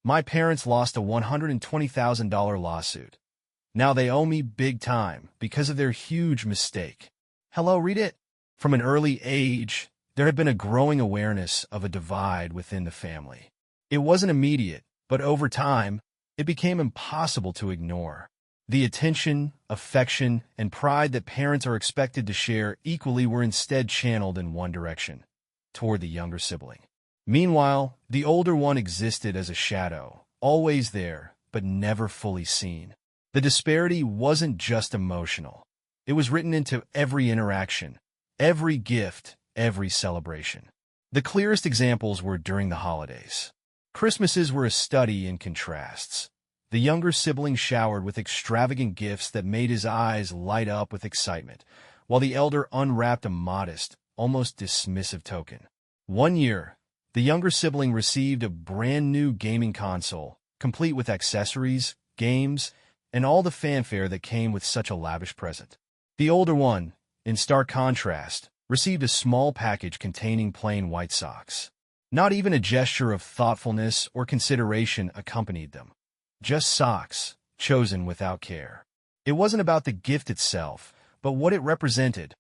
My parents lost a $120,000 lawsuit. Now they owe me big time because of their huge mistake. Hello, read it. From an early age, there had been a growing awareness of a divide within the family. It wasn't immediate, but over time, it became impossible to ignore. The attention, affection, and pride that parents are expected to share equally were instead channeled in one direction, toward the younger sibling. Meanwhile, the older one existed as a shadow, always there, but never fully seen. The disparity wasn't just emotional. It was written into every interaction, every gift, every celebration. The clearest examples were during the holidays. Christmases were a study in contrasts. The younger sibling showered with extravagant gifts that made his eyes light up with excitement, while the elder unwrapped a modest, almost dismissive token. One year, the younger sibling received a brand-new gaming console, complete with accessories, games, and all the fanfare that came with such a lavish present. The older one, in stark contrast, received a small package containing plain white socks. Not even a gesture of thoughtfulness or consideration accompanied them. Just socks, chosen without care. It wasn't about the gift itself, but what it represented,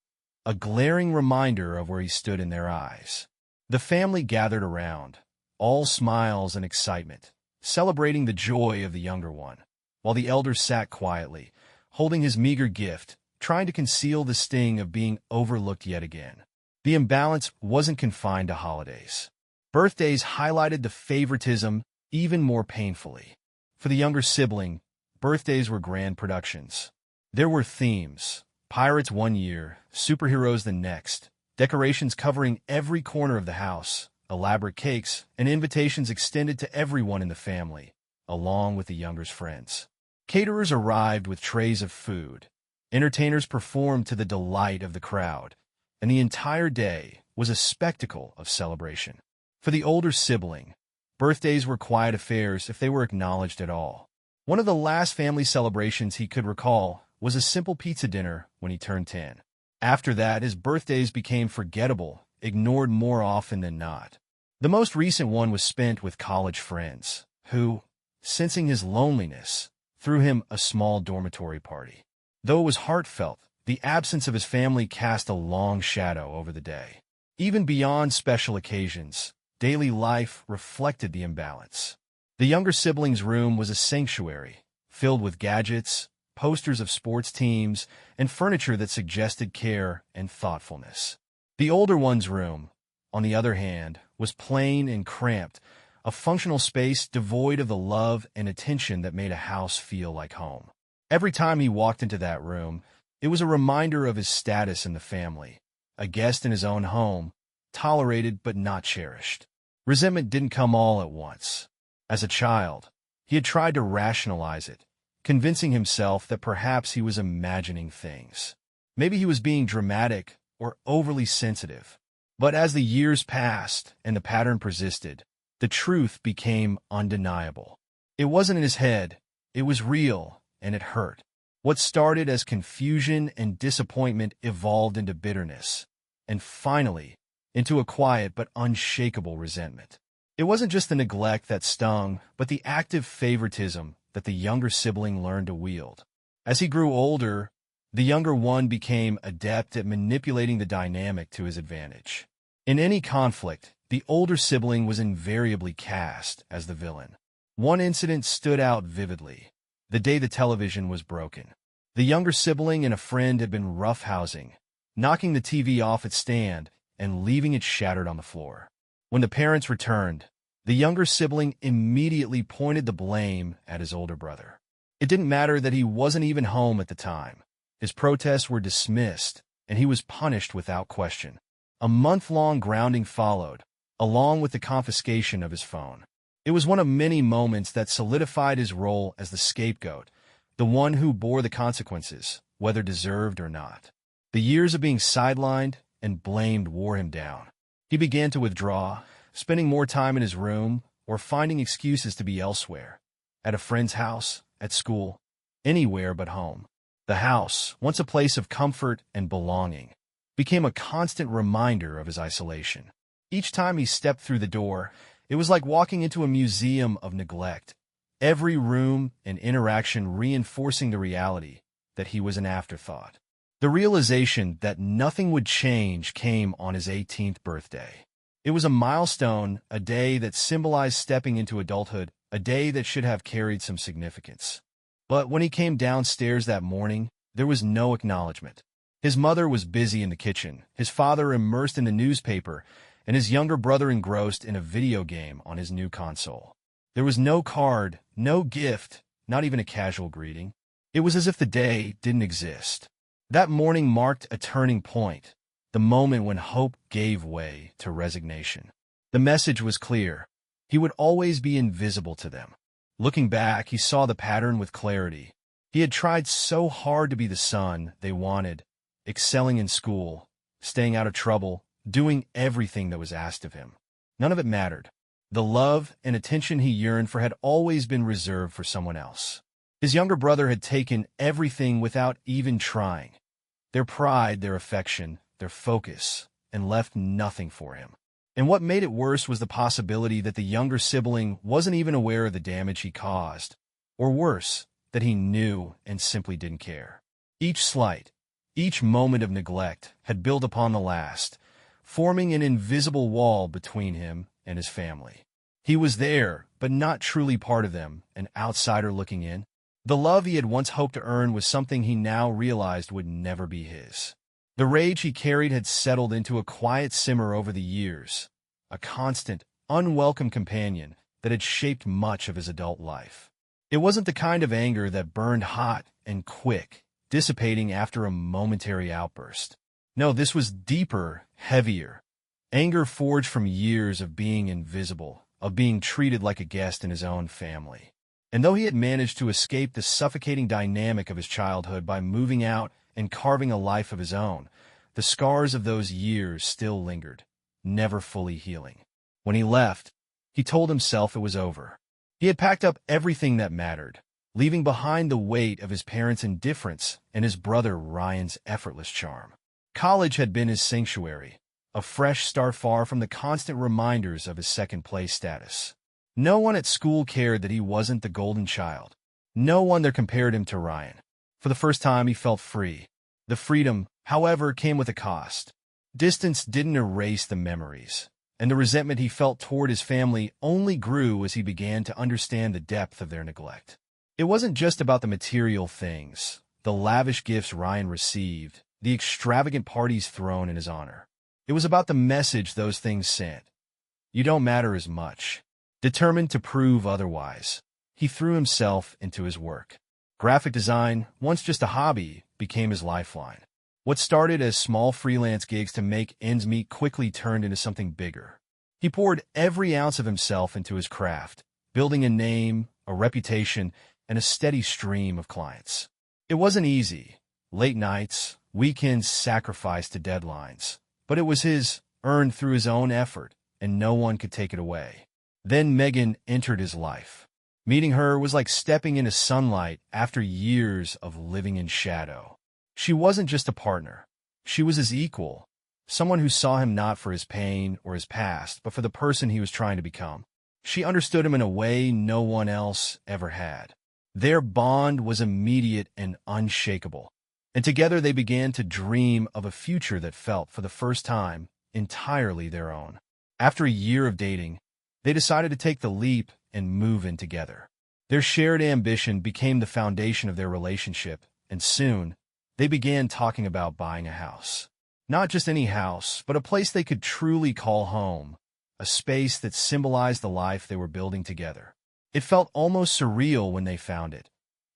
a glaring reminder of where he stood in their eyes. The family gathered around, all smiles and excitement, celebrating the joy of the younger one, while the elder sat quietly, holding his meager gift, trying to conceal the sting of being overlooked yet again. The imbalance wasn't confined to holidays. Birthdays highlighted the favoritism even more painfully. For the younger sibling, birthdays were grand productions. There were themes: pirates one year, superheroes the next, decorations covering every corner of the house, elaborate cakes, and invitations extended to everyone in the family, along with the younger's friends. Caterers arrived with trays of food. Entertainers performed to the delight of the crowd, and the entire day was a spectacle of celebration. For the older sibling, birthdays were quiet affairs if they were acknowledged at all. One of the last family celebrations he could recall was a simple pizza dinner when he turned 10. After that, his birthdays became forgettable, ignored more often than not. The most recent one was spent with college friends, who, sensing his loneliness, threw him a small dormitory party. Though it was heartfelt, the absence of his family cast a long shadow over the day. Even beyond special occasions, daily life reflected the imbalance. The younger sibling's room was a sanctuary, filled with gadgets, posters of sports teams, and furniture that suggested care and thoughtfulness. The older one's room, on the other hand, was plain and cramped, a functional space devoid of the love and attention that made a house feel like home. Every time he walked into that room, it was a reminder of his status in the family, a guest in his own home, tolerated but not cherished. Resentment didn't come all at once. As a child, he had tried to rationalize it, convincing himself that perhaps he was imagining things. Maybe he was being dramatic or overly sensitive. But as the years passed and the pattern persisted, the truth became undeniable. It wasn't in his head, it was real, and it hurt. What started as confusion and disappointment evolved into bitterness, and finally, into a quiet but unshakable resentment. It wasn't just the neglect that stung, but the active favoritism that the younger sibling learned to wield. As he grew older, the younger one became adept at manipulating the dynamic to his advantage. In any conflict, the older sibling was invariably cast as the villain. One incident stood out vividly: the day the television was broken. The younger sibling and a friend had been roughhousing, knocking the TV off its stand and leaving it shattered on the floor. When the parents returned, the younger sibling immediately pointed the blame at his older brother. It didn't matter that he wasn't even home at the time. His protests were dismissed, and he was punished without question. A month-long grounding followed, along with the confiscation of his phone. It was one of many moments that solidified his role as the scapegoat, the one who bore the consequences, whether deserved or not. The years of being sidelined and blamed wore him down. He began to withdraw, spending more time in his room or finding excuses to be elsewhere, at a friend's house, at school, anywhere but home. The house, once a place of comfort and belonging, became a constant reminder of his isolation. Each time he stepped through the door, It was like walking into a museum of neglect, every room and interaction reinforcing the reality that he was an afterthought. The realization that nothing would change came on his 18th birthday. It was a milestone, a day that symbolized stepping into adulthood, a day that should have carried some significance. But when he came downstairs that morning, there was no acknowledgement. His mother was busy in the kitchen, his father immersed in the newspaper, and his younger brother engrossed in a video game on his new console. There was no card, no gift, not even a casual greeting. It was as if the day didn't exist. That morning marked a turning point, the moment when hope gave way to resignation. The message was clear. He would always be invisible to them. Looking back, he saw the pattern with clarity. He had tried so hard to be the son they wanted, excelling in school, staying out of trouble, doing everything that was asked of him. None of it mattered. The love and attention he yearned for had always been reserved for someone else. His younger brother had taken everything without even trying. Their pride, their affection, their focus, and left nothing for him. And what made it worse was the possibility that the younger sibling wasn't even aware of the damage he caused. Or worse, that he knew and simply didn't care. Each slight, each moment of neglect had built upon the last, forming an invisible wall between him and his family. He was there, but not truly part of them, an outsider looking in. The love he had once hoped to earn was something he now realized would never be his. The rage he carried had settled into a quiet simmer over the years, a constant, unwelcome companion that had shaped much of his adult life. It wasn't the kind of anger that burned hot and quick, dissipating after a momentary outburst. No, this was deeper, heavier. Anger forged from years of being invisible, of being treated like a guest in his own family. And though he had managed to escape the suffocating dynamic of his childhood by moving out and carving a life of his own, the scars of those years still lingered, never fully healing. When he left, he told himself it was over. He had packed up everything that mattered, leaving behind the weight of his parents' indifference and his brother Ryan's effortless charm. College had been his sanctuary, a fresh start far from the constant reminders of his second-place status. No one at school cared that he wasn't the golden child. No one there compared him to Ryan. For the first time, he felt free. The freedom, however, came with a cost. Distance didn't erase the memories, and the resentment he felt toward his family only grew as he began to understand the depth of their neglect. It wasn't just about the material things, the lavish gifts Ryan received, the extravagant parties thrown in his honor. It was about the message those things sent. You don't matter as much. Determined to prove otherwise, he threw himself into his work. Graphic design, once just a hobby, became his lifeline. What started as small freelance gigs to make ends meet quickly turned into something bigger. He poured every ounce of himself into his craft, building a name, a reputation, and a steady stream of clients. It wasn't easy. Late nights, weekends sacrificed to deadlines. But it was his, earned through his own effort, and no one could take it away. Then Megan entered his life. Meeting her was like stepping into sunlight after years of living in shadow. She wasn't just a partner. She was his equal, someone who saw him not for his pain or his past, but for the person he was trying to become. She understood him in a way no one else ever had. Their bond was immediate and unshakable, and together they began to dream of a future that felt, for the first time, entirely their own. After a year of dating, they decided to take the leap and move in together. Their shared ambition became the foundation of their relationship, and soon, they began talking about buying a house. Not just any house, but a place they could truly call home, a space that symbolized the life they were building together. It felt almost surreal when they found it.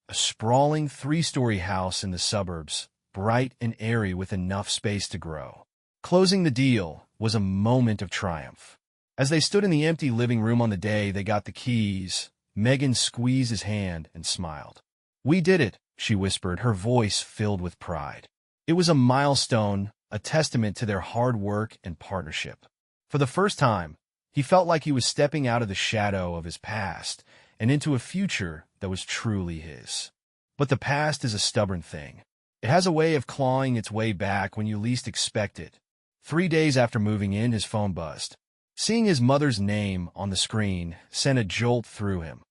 A sprawling 3-story house in the suburbs, bright and airy with enough space to grow. Closing the deal was a moment of triumph. As they stood in the empty living room on the day they got the keys, Megan squeezed his hand and smiled. "We did it," she whispered, her voice filled with pride. It was a milestone, a testament to their hard work and partnership. For the first time, he felt like he was stepping out of the shadow of his past and into a future that was truly his. But the past is a stubborn thing. It has a way of clawing its way back when you least expect it. 3 days after moving in, his phone buzzed. Seeing his mother's name on the screen sent a jolt through him,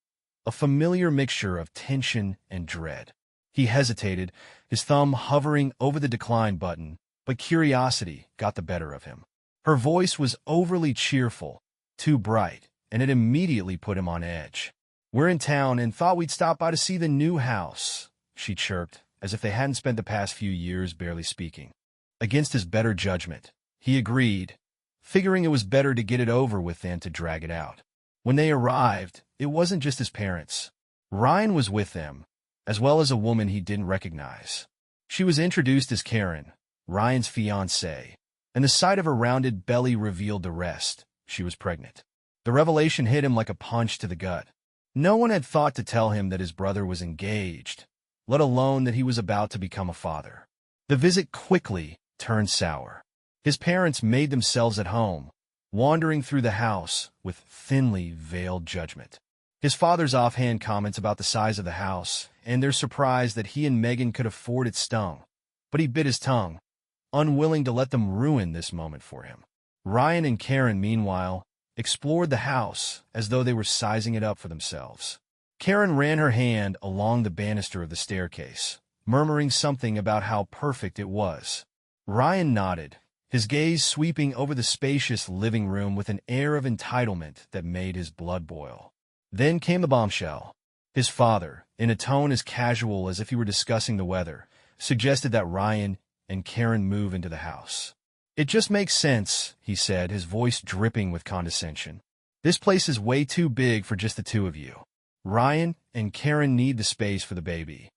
a familiar mixture of tension and dread. He hesitated, his thumb hovering over the decline button, but curiosity got the better of him. Her voice was overly cheerful, too bright, and it immediately put him on edge. "We're in town and thought we'd stop by to see the new house," she chirped, as if they hadn't spent the past few years barely speaking. Against his better judgment, he agreed, figuring it was better to get it over with than to drag it out. When they arrived, it wasn't just his parents. Ryan was with them, as well as a woman he didn't recognize. She was introduced as Karen, Ryan's fiancée, and the sight of her rounded belly revealed the rest. She was pregnant. The revelation hit him like a punch to the gut. No one had thought to tell him that his brother was engaged, let alone that he was about to become a father. The visit quickly turned sour. His parents made themselves at home, wandering through the house with thinly veiled judgment. His father's offhand comments about the size of the house and their surprise that he and Megan could afford it stung, but he bit his tongue, unwilling to let them ruin this moment for him. Ryan and Karen, meanwhile, explored the house as though they were sizing it up for themselves. Karen ran her hand along the banister of the staircase, murmuring something about how perfect it was. Ryan nodded, his gaze sweeping over the spacious living room with an air of entitlement that made his blood boil. Then came the bombshell. His father, in a tone as casual as if he were discussing the weather, suggested that Ryan and Karen move into the house. "It just makes sense," he said, his voice dripping with condescension. "This place is way too big for just the two of you. Ryan and Karen need the space for the baby."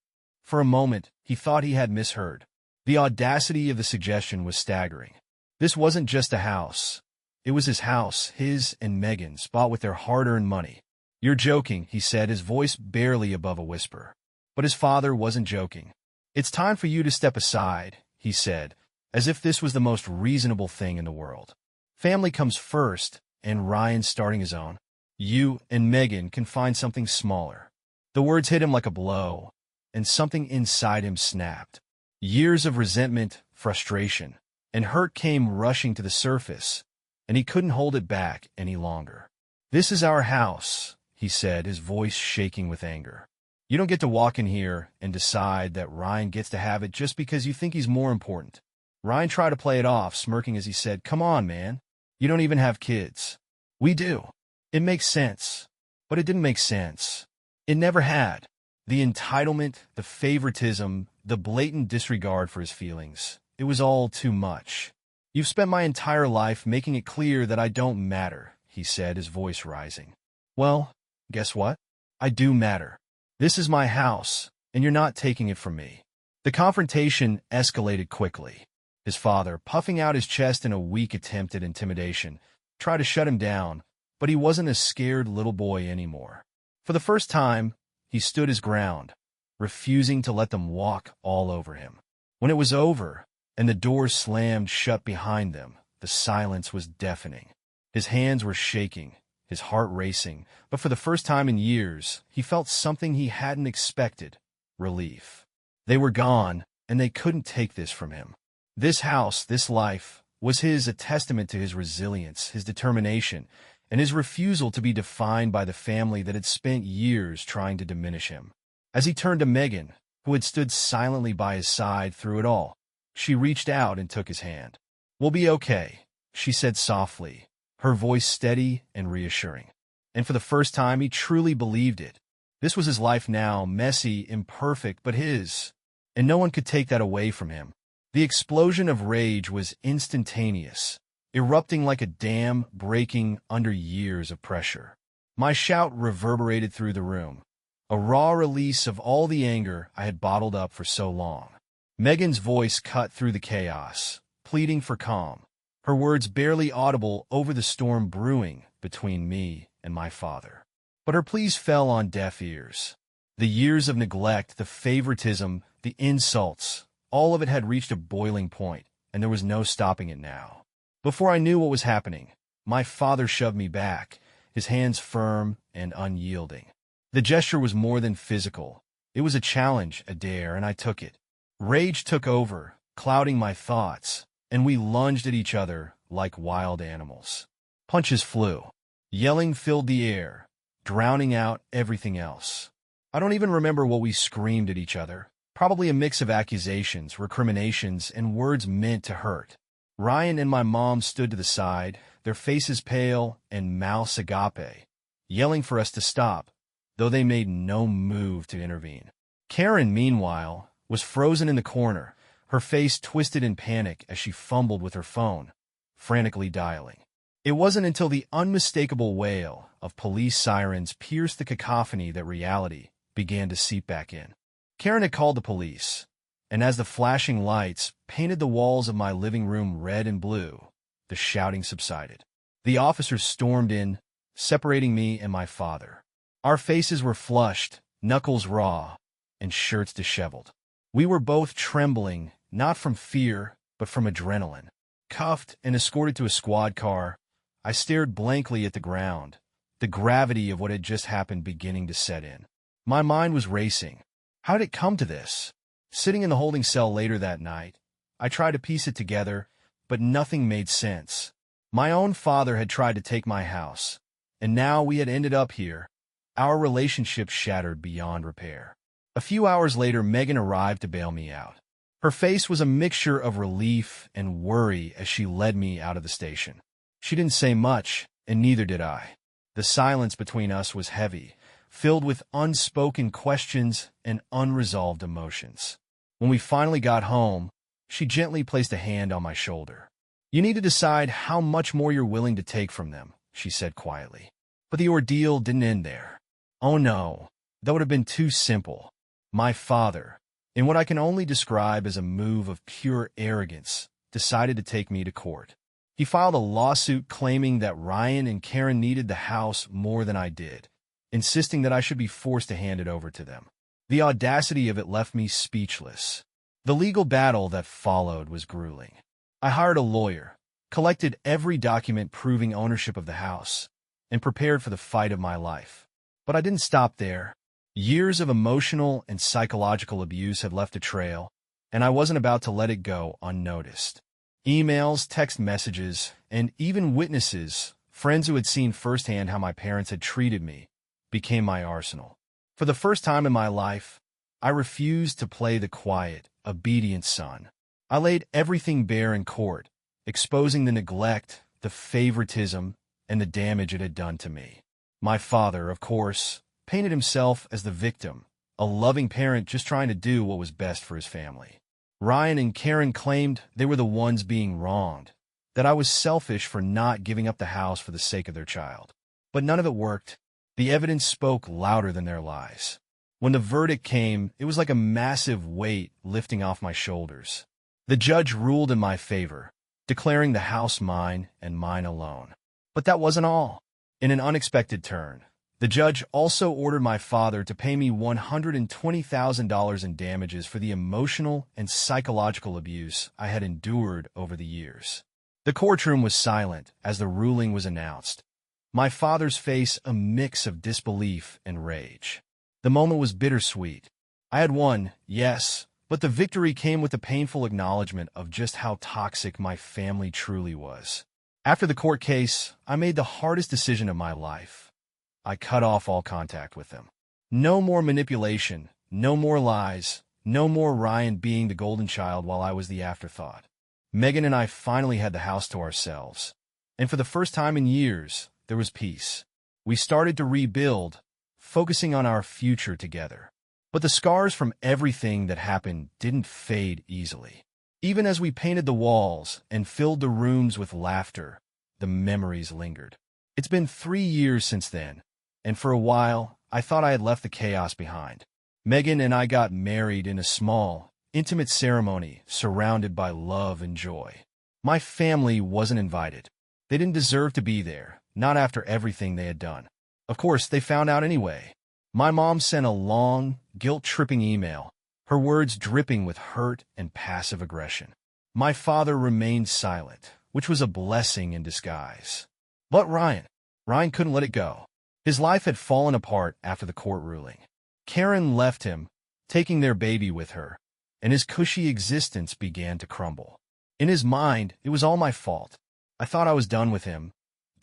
For a moment, he thought he had misheard. The audacity of the suggestion was staggering. This wasn't just a house. It was his house, his and Megan's, bought with their hard-earned money. "You're joking," he said, his voice barely above a whisper. But his father wasn't joking. "It's time for you to step aside," he said, as if this was the most reasonable thing in the world. "Family comes first, and Ryan's starting his own. You and Megan can find something smaller." The words hit him like a blow, and something inside him snapped. Years of resentment, frustration, and hurt came rushing to the surface, and he couldn't hold it back any longer. "This is our house," he said, his voice shaking with anger. "You don't get to walk in here and decide that Ryan gets to have it just because you think he's more important." Ryan tried to play it off, smirking as he said, "Come on, man. You don't even have kids." "We do. It makes sense." But it didn't make sense. It never had. The entitlement, the favoritism, the blatant disregard for his feelings. It was all too much. "You've spent my entire life making it clear that I don't matter," he said, his voice rising. "Well, guess what? I do matter. This is my house, and you're not taking it from me." The confrontation escalated quickly. His father, puffing out his chest in a weak attempt at intimidation, tried to shut him down, but he wasn't a scared little boy anymore. For the first time, he stood his ground, refusing to let them walk all over him. When it was over, and the doors slammed shut behind them, the silence was deafening. His hands were shaking, his heart racing, but for the first time in years, he felt something he hadn't expected: relief. They were gone, and they couldn't take this from him. This house, this life, was his, a testament to his resilience, his determination, and his refusal to be defined by the family that had spent years trying to diminish him. As he turned to Megan, who had stood silently by his side through it all, she reached out and took his hand. "We'll be okay," she said softly, her voice steady and reassuring. And for the first time, he truly believed it. This was his life now, messy, imperfect, but his, and no one could take that away from him. The explosion of rage was instantaneous, erupting like a dam breaking under years of pressure. My shout reverberated through the room, a raw release of all the anger I had bottled up for so long. Megan's voice cut through the chaos, pleading for calm, her words barely audible over the storm brewing between me and my father. But her pleas fell on deaf ears. The years of neglect, the favoritism, the insults, all of it had reached a boiling point, and there was no stopping it now. Before I knew what was happening, my father shoved me back, his hands firm and unyielding. The gesture was more than physical. It was a challenge, a dare, and I took it. Rage took over, clouding my thoughts, and we lunged at each other like wild animals. Punches flew. Yelling filled the air, drowning out everything else. I don't even remember what we screamed at each other. Probably a mix of accusations, recriminations, and words meant to hurt. Ryan and my mom stood to the side, their faces pale and mouths agape, yelling for us to stop, though they made no move to intervene. Karen, meanwhile, was frozen in the corner, her face twisted in panic as she fumbled with her phone, frantically dialing. It wasn't until the unmistakable wail of police sirens pierced the cacophony that reality began to seep back in. Karen had called the police, and as the flashing lights painted the walls of my living room red and blue, the shouting subsided. The officers stormed in, separating me and my father. Our faces were flushed, knuckles raw, and shirts disheveled. We were both trembling, not from fear, but from adrenaline. Cuffed and escorted to a squad car, I stared blankly at the ground, the gravity of what had just happened beginning to set in. My mind was racing. How did it come to this? Sitting in the holding cell later that night, I tried to piece it together, but nothing made sense. My own father had tried to take my house, and now we had ended up here, our relationship shattered beyond repair. A few hours later, Megan arrived to bail me out. Her face was a mixture of relief and worry as she led me out of the station. She didn't say much, and neither did I. The silence between us was heavy, filled with unspoken questions and unresolved emotions. When we finally got home, she gently placed a hand on my shoulder. "You need to decide how much more you're willing to take from them," she said quietly. But the ordeal didn't end there. Oh no, that would have been too simple. My father, in what I can only describe as a move of pure arrogance, decided to take me to court. He filed a lawsuit claiming that Ryan and Karen needed the house more than I did, insisting that I should be forced to hand it over to them. The audacity of it left me speechless. The legal battle that followed was grueling. I hired a lawyer, collected every document proving ownership of the house, and prepared for the fight of my life. But I didn't stop there. Years of emotional and psychological abuse had left a trail, and I wasn't about to let it go unnoticed. Emails, text messages, and even witnesses, friends who had seen firsthand how my parents had treated me, became my arsenal. For the first time in my life, I refused to play the quiet, obedient son. I laid everything bare in court, exposing the neglect, the favoritism, and the damage it had done to me. My father, of course, painted himself as the victim, a loving parent just trying to do what was best for his family. Ryan and Karen claimed they were the ones being wronged, that I was selfish for not giving up the house for the sake of their child. But none of it worked. The evidence spoke louder than their lies. When the verdict came, it was like a massive weight lifting off my shoulders. The judge ruled in my favor, declaring the house mine and mine alone. But that wasn't all. In an unexpected turn, the judge also ordered my father to pay me $120,000 in damages for the emotional and psychological abuse I had endured over the years. The courtroom was silent as the ruling was announced, my father's face a mix of disbelief and rage. The moment was bittersweet. I had won, yes, but the victory came with the painful acknowledgement of just how toxic my family truly was. After the court case, I made the hardest decision of my life. I cut off all contact with them. No more manipulation, no more lies, no more Ryan being the golden child while I was the afterthought. Megan and I finally had the house to ourselves, and for the first time in years, there was peace. We started to rebuild, focusing on our future together. But the scars from everything that happened didn't fade easily. Even as we painted the walls and filled the rooms with laughter, the memories lingered. It's been 3 years since then, and for a while, I thought I had left the chaos behind. Megan and I got married in a small, intimate ceremony surrounded by love and joy. My family wasn't invited. They didn't deserve to be there, not after everything they had done. Of course, they found out anyway. My mom sent a long, guilt-tripping email, her words dripping with hurt and passive aggression. My father remained silent, which was a blessing in disguise. But Ryan couldn't let it go. His life had fallen apart after the court ruling. Karen left him, taking their baby with her, and his cushy existence began to crumble. In his mind, it was all my fault. I thought I was done with him,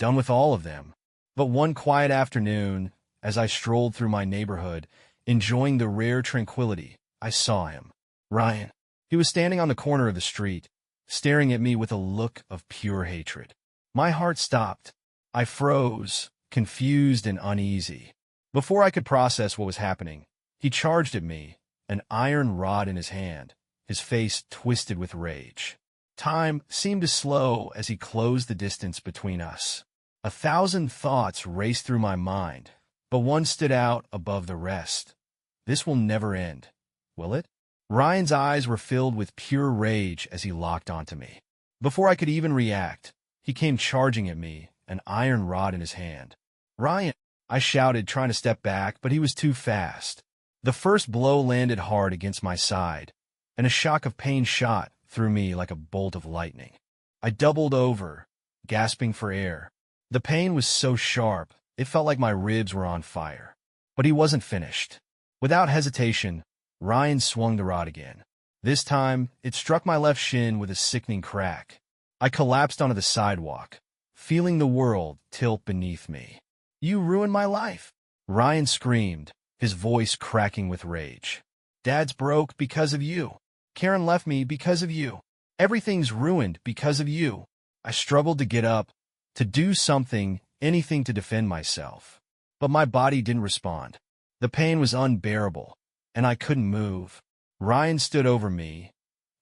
done with all of them. But one quiet afternoon, as I strolled through my neighborhood, enjoying the rare tranquility, I saw him. Ryan. He was standing on the corner of the street, staring at me with a look of pure hatred. My heart stopped. I froze, confused and uneasy. Before I could process what was happening, he charged at me, an iron rod in his hand, his face twisted with rage. Time seemed to slow as he closed the distance between us. 1,000 thoughts raced through my mind, but one stood out above the rest. This will never end, will it? Ryan's eyes were filled with pure rage as he locked onto me. Before I could even react, he came charging at me, an iron rod in his hand. "Ryan!" I shouted, trying to step back, but he was too fast. The first blow landed hard against my side, and a shock of pain shot through me like a bolt of lightning. I doubled over, gasping for air. The pain was so sharp, it felt like my ribs were on fire. But he wasn't finished. Without hesitation, Ryan swung the rod again. This time, it struck my left shin with a sickening crack. I collapsed onto the sidewalk, feeling the world tilt beneath me. "You ruined my life!" Ryan screamed, his voice cracking with rage. "Dad's broke because of you. Karen left me because of you. Everything's ruined because of you." I struggled to get up, to do something, anything to defend myself. But my body didn't respond. The pain was unbearable, and I couldn't move. Ryan stood over me,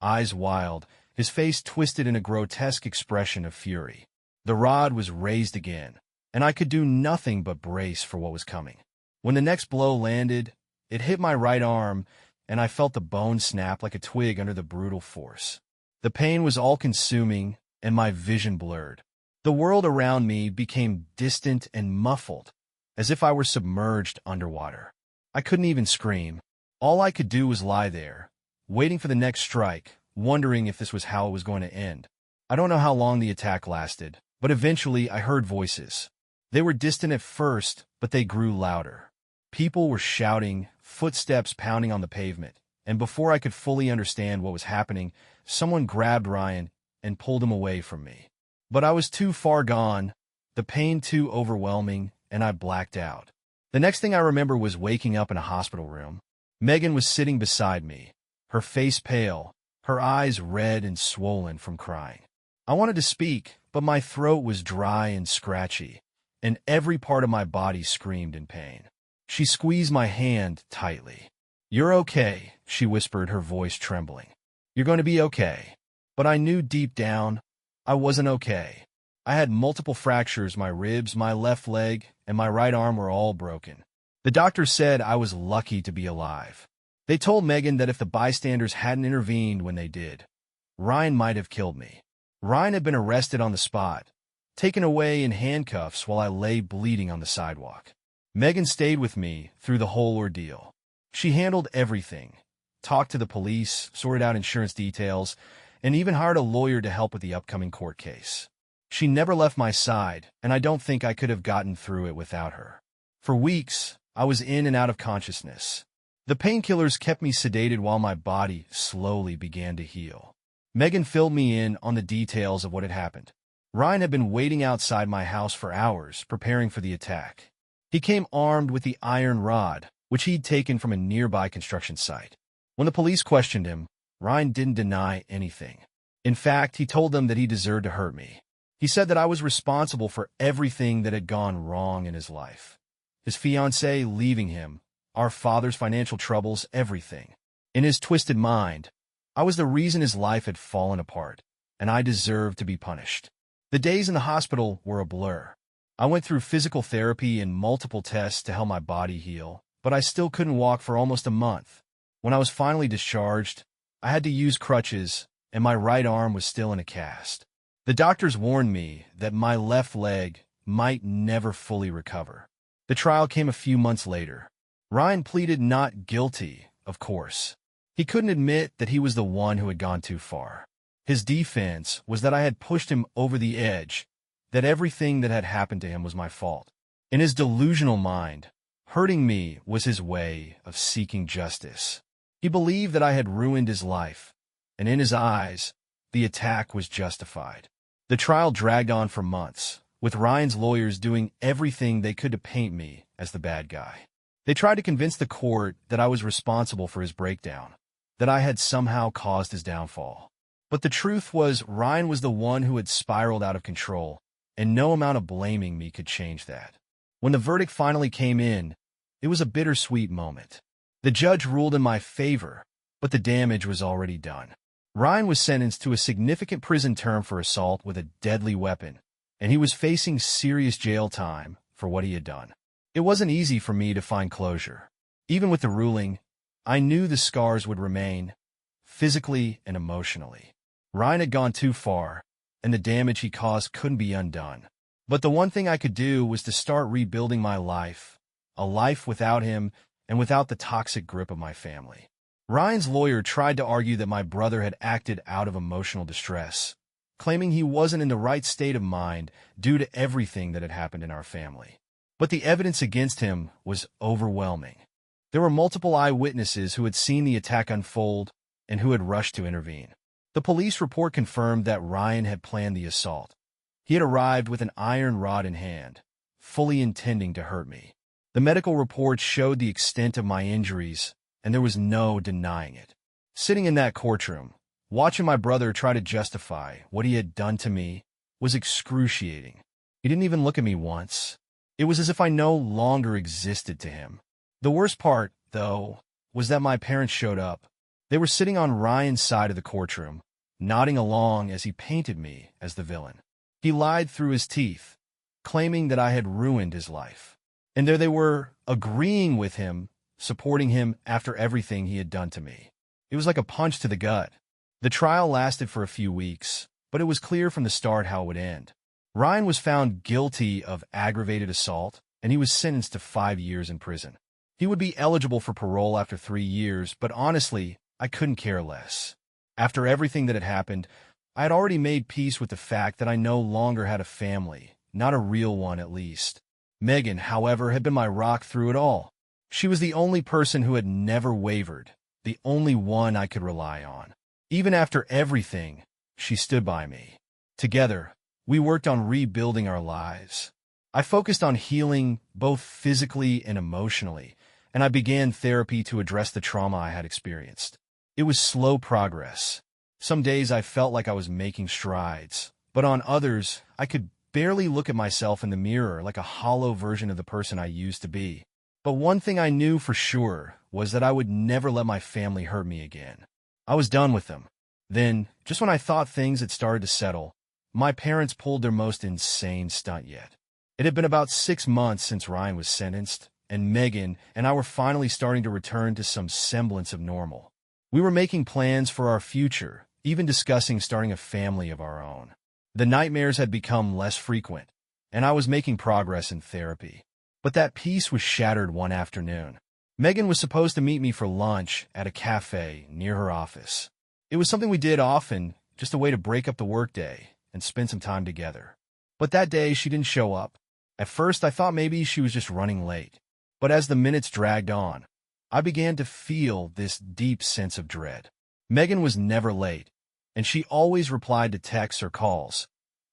eyes wild, his face twisted in a grotesque expression of fury. The rod was raised again, and I could do nothing but brace for what was coming. When the next blow landed, it hit my right arm, and I felt the bone snap like a twig under the brutal force. The pain was all-consuming, and my vision blurred. The world around me became distant and muffled, as if I were submerged underwater. I couldn't even scream. All I could do was lie there, waiting for the next strike, wondering if this was how it was going to end. I don't know how long the attack lasted, but eventually I heard voices. They were distant at first, but they grew louder. People were shouting, footsteps pounding on the pavement, and before I could fully understand what was happening, someone grabbed Ryan and pulled him away from me. But I was too far gone, the pain too overwhelming, and I blacked out. The next thing I remember was waking up in a hospital room. Megan was sitting beside me, her face pale, her eyes red and swollen from crying. I wanted to speak, but my throat was dry and scratchy, and every part of my body screamed in pain. She squeezed my hand tightly. "You're okay," she whispered, her voice trembling. "You're going to be okay." But I knew deep down, I wasn't okay. I had multiple fractures, my ribs, my left leg, and my right arm were all broken. The doctor said I was lucky to be alive. They told Megan that if the bystanders hadn't intervened when they did, Ryan might have killed me. Ryan had been arrested on the spot, taken away in handcuffs while I lay bleeding on the sidewalk. Megan stayed with me through the whole ordeal. She handled everything, talked to the police, sorted out insurance details, and even hired a lawyer to help with the upcoming court case. She never left my side, and I don't think I could have gotten through it without her. For weeks, I was in and out of consciousness. The painkillers kept me sedated while my body slowly began to heal. Megan filled me in on the details of what had happened. Ryan had been waiting outside my house for hours, preparing for the attack. He came armed with the iron rod, which he'd taken from a nearby construction site. When the police questioned him, Ryan didn't deny anything. In fact, he told them that he deserved to hurt me. He said that I was responsible for everything that had gone wrong in his life. His fiancée leaving him, our father's financial troubles, everything. In his twisted mind, I was the reason his life had fallen apart, and I deserved to be punished. The days in the hospital were a blur. I went through physical therapy and multiple tests to help my body heal, but I still couldn't walk for almost a month. When I was finally discharged, I had to use crutches, and my right arm was still in a cast. The doctors warned me that my left leg might never fully recover. The trial came a few months later. Ryan pleaded not guilty, of course. He couldn't admit that he was the one who had gone too far. His defense was that I had pushed him over the edge, that everything that had happened to him was my fault. In his delusional mind, hurting me was his way of seeking justice. He believed that I had ruined his life, and in his eyes, the attack was justified. The trial dragged on for months, with Ryan's lawyers doing everything they could to paint me as the bad guy. They tried to convince the court that I was responsible for his breakdown, that I had somehow caused his downfall. But the truth was, Ryan was the one who had spiraled out of control, and no amount of blaming me could change that. When the verdict finally came in, it was a bittersweet moment. The judge ruled in my favor, but the damage was already done. Ryan was sentenced to a significant prison term for assault with a deadly weapon, and he was facing serious jail time for what he had done. It wasn't easy for me to find closure. Even with the ruling, I knew the scars would remain, physically and emotionally. Ryan had gone too far, and the damage he caused couldn't be undone. But the one thing I could do was to start rebuilding my life, a life without him and without the toxic grip of my family. Ryan's lawyer tried to argue that my brother had acted out of emotional distress, claiming he wasn't in the right state of mind due to everything that had happened in our family. But the evidence against him was overwhelming. There were multiple eyewitnesses who had seen the attack unfold and who had rushed to intervene. The police report confirmed that Ryan had planned the assault. He had arrived with an iron rod in hand, fully intending to hurt me. The medical reports showed the extent of my injuries, and there was no denying it. Sitting in that courtroom, watching my brother try to justify what he had done to me was excruciating. He didn't even look at me once. It was as if I no longer existed to him. The worst part, though, was that my parents showed up. They were sitting on Ryan's side of the courtroom, nodding along as he painted me as the villain. He lied through his teeth, claiming that I had ruined his life. And there they were, agreeing with him, supporting him after everything he had done to me. It was like a punch to the gut. The trial lasted for a few weeks, but it was clear from the start how it would end. Ryan was found guilty of aggravated assault, and he was sentenced to 5 years in prison. He would be eligible for parole after 3 years, but honestly, I couldn't care less. After everything that had happened, I had already made peace with the fact that I no longer had a family, not a real one at least. Megan, however, had been my rock through it all. She was the only person who had never wavered, the only one I could rely on. Even after everything, she stood by me. Together, we worked on rebuilding our lives. I focused on healing both physically and emotionally, and I began therapy to address the trauma I had experienced. It was slow progress. Some days I felt like I was making strides, but on others, I could barely look at myself in the mirror like a hollow version of the person I used to be. But one thing I knew for sure was that I would never let my family hurt me again. I was done with them. Then, just when I thought things had started to settle, my parents pulled their most insane stunt yet. It had been about 6 months since Ryan was sentenced, and Megan and I were finally starting to return to some semblance of normal. We were making plans for our future, even discussing starting a family of our own. The nightmares had become less frequent, and I was making progress in therapy. But that peace was shattered one afternoon. Megan was supposed to meet me for lunch at a cafe near her office. It was something we did often, just a way to break up the workday and spend some time together. But that day, she didn't show up. At first, I thought maybe she was just running late. But as the minutes dragged on, I began to feel this deep sense of dread. Megan was never late, and she always replied to texts or calls,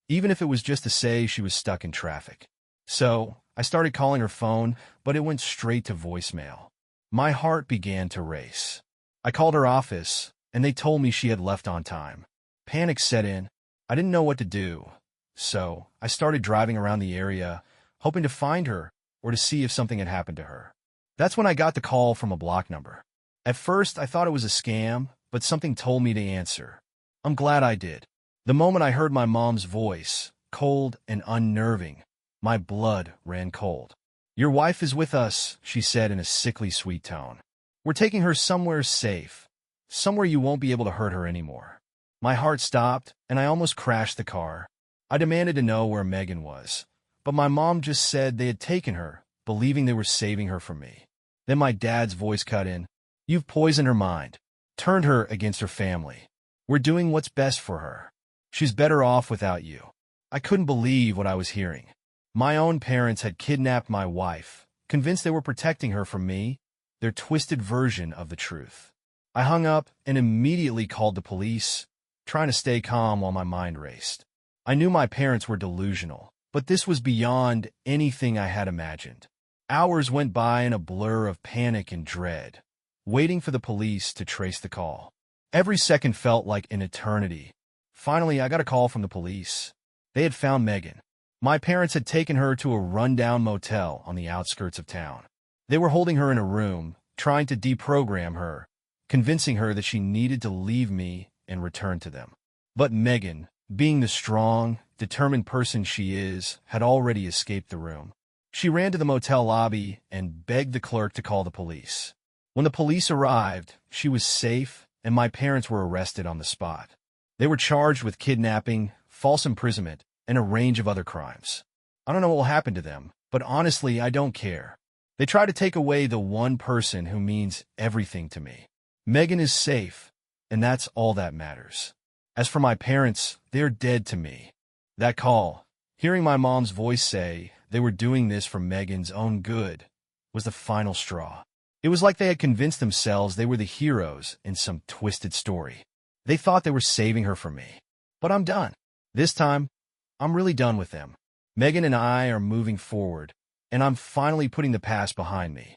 even if it was just to say she was stuck in traffic. So, I started calling her phone, but it went straight to voicemail. My heart began to race. I called her office, and they told me she had left on time. Panic set in. I didn't know what to do, so I started driving around the area, hoping to find her or to see if something had happened to her. That's when I got the call from a block number. At first, I thought it was a scam, but something told me to answer. I'm glad I did. The moment I heard my mom's voice, cold and unnerving, my blood ran cold. "Your wife is with us," she said in a sickly sweet tone. "We're taking her somewhere safe, somewhere you won't be able to hurt her anymore." My heart stopped, and I almost crashed the car. I demanded to know where Megan was, but my mom just said they had taken her, believing they were saving her from me. Then my dad's voice cut in. "You've poisoned her mind, turned her against her family. We're doing what's best for her. She's better off without you." I couldn't believe what I was hearing. My own parents had kidnapped my wife, convinced they were protecting her from me, their twisted version of the truth. I hung up and immediately called the police, trying to stay calm while my mind raced. I knew my parents were delusional, But this was beyond anything I had imagined. Hours went by in a blur of panic and dread, waiting for the police to trace the call. Every second felt like an eternity. Finally, I got a call from the police. They had found Megan. My parents had taken her to a rundown motel on the outskirts of town. They were holding her in a room, trying to deprogram her, convincing her that she needed to leave me and return to them. But Megan, being the strong, determined person she is, had already escaped the room. She ran to the motel lobby and begged the clerk to call the police. When the police arrived, she was safe, and my parents were arrested on the spot. They were charged with kidnapping, false imprisonment, and a range of other crimes. I don't know what will happen to them, but honestly, I don't care. They try to take away the one person who means everything to me. Megan is safe, and that's all that matters. As for my parents, they're dead to me. That call, hearing my mom's voice say they were doing this for Megan's own good, was the final straw. It was like they had convinced themselves they were the heroes in some twisted story. They thought they were saving her from me. But I'm done. This time, I'm really done with them. Megan and I are moving forward, and I'm finally putting the past behind me.